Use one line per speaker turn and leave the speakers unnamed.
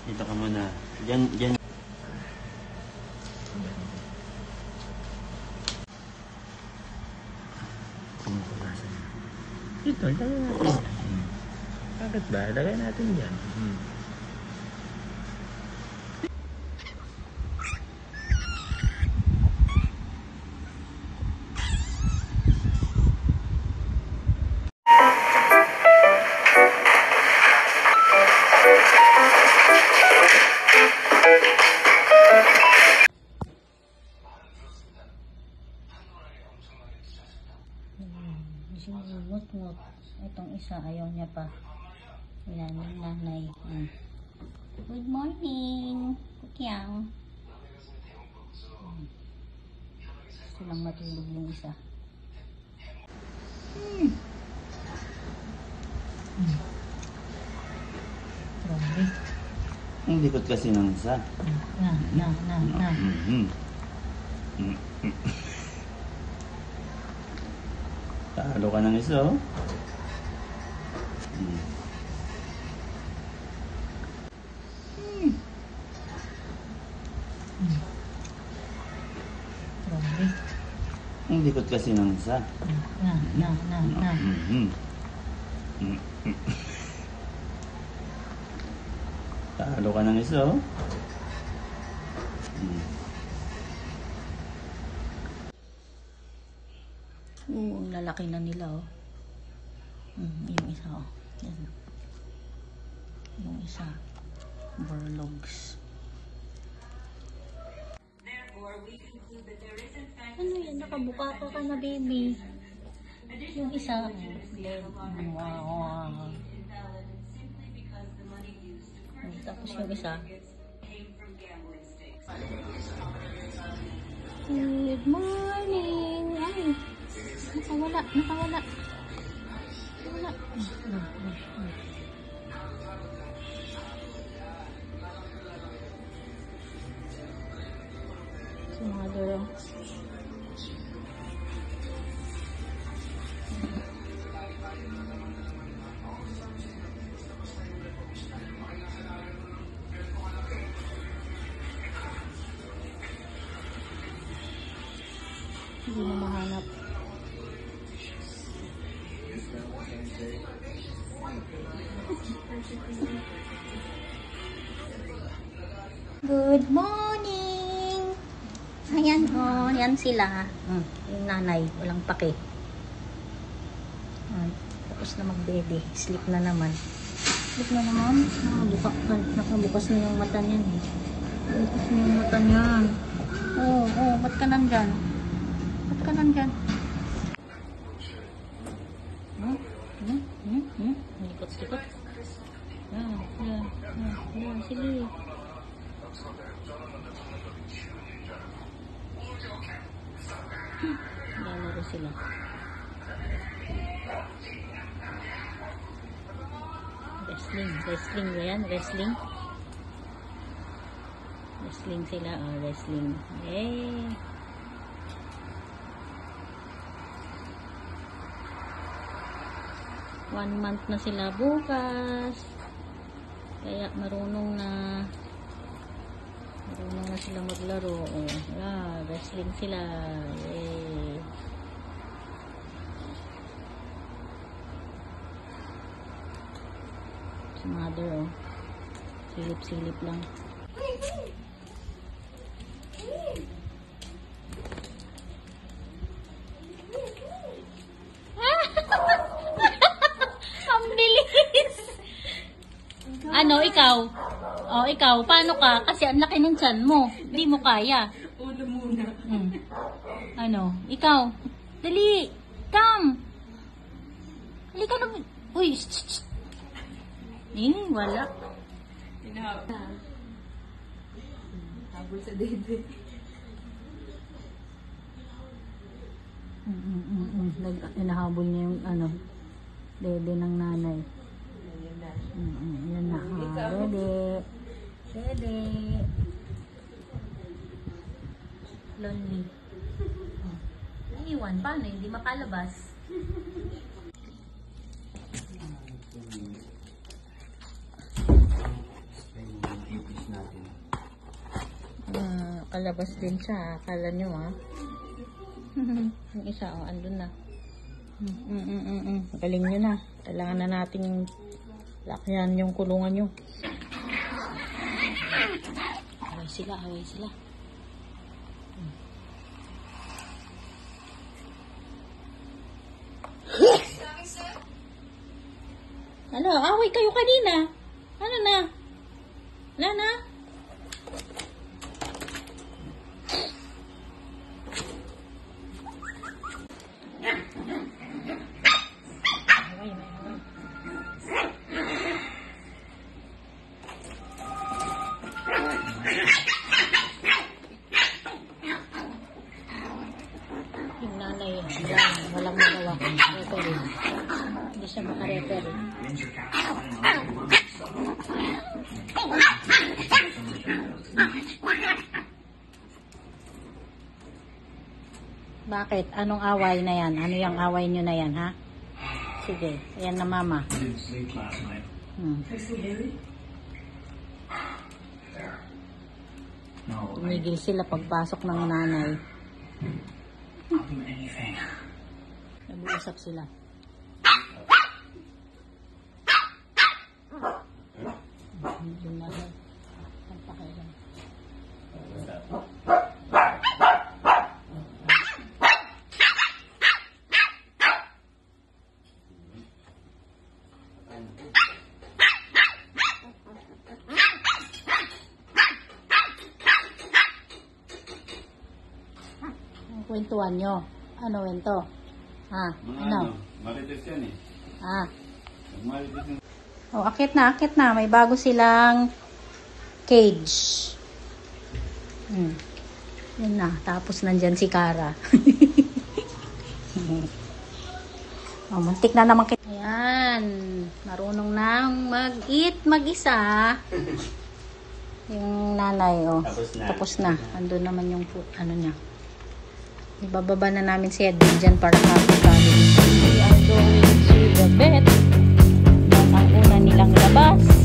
Dito ka muna. Diyan, diyan.
Ito, lagay natin. Bakit ba? Lagay natin dyan.
Ngut-ngut. Itong isa, ayaw niya pa. Yan, yung nanay. Good morning, Kukyang. Gusto lang matulog yung isa. Grabe.
Ang likod kasi ng isa.
Na.
Talo ka ng isa, oh.
Grabe.
Ang likod kasi ng isa.
Na.
Talo ka ng isa, oh.
Ang lalaki na nila, oh. Yung isa, oh. Yan. Yung isa. Burlogs. Ano yan? Nakabuka ka na, baby. Yung isa, wow. Tapos yung isa. Good morning. Ay, nakawala. Wala. Si mother. Hindi na mahanap. Good morning! Ayan, oh, yan sila. Yung nanay, walang pake. Tapos na mag-bebe. Sleep na naman. Nakabukas na yung mata niyan. Bukas na yung mata niyan. Ba't ka nandyan? Likot-likot. Sige. Lalaro sila. Wrestling ba yan? Wrestling sila. Wrestling. Yay! One month na sila bukas. Kaya marunong na sila maglaro. Wrestling sila. Yay! Si mother, oh. Silip-silip lang. Ang bilis! Ano, ikaw? Ikaw, paano ka? Kasi ang laki ng tiyan mo. Hindi mo kaya.
Ulo muna.
Ano, ikaw? Dali! Come! Halika na. Uy! Wala.
Habol sa dede.
Hinahabol niya yung dede ng nanay. Yan na. Dede. Lonely. Iwan, paano? Hindi makalabas. Kalabas din siya. Akala nyo ha. Yung isa, andun na. Galing nyo na. Kailangan na nating lakyan yung kulungan nyo. Away sila. Ano, away kayo kanina. Ano na? Wala na? Yung nanay, walang magawa. Referee. Hindi siya makareferee. Bakit? Anong away na yan? Ano yung away nyo na yan, ha? Sige, ayan na mama. Tumigil sila pagpasok ng nanay. Nag-uusap sila. Yung nanay. Ang pakialam. Kwentuhan nyo. Ano kwento? Ha? Ano?
Marites yan eh.
Ha?
Marites yan.
Oh, akit na. May bago silang cage. Yun na. Tapos nandyan si Kara. Oh, muntik na naman kita. Ayan. Marunong nang mag-eat mag-isa. Yung nanay, oh. Tapos na. Andun naman yung ano niya. Ibababa na namin si Edwin dyan para happy family. We are going to the vet. Yan ang una nilang labas.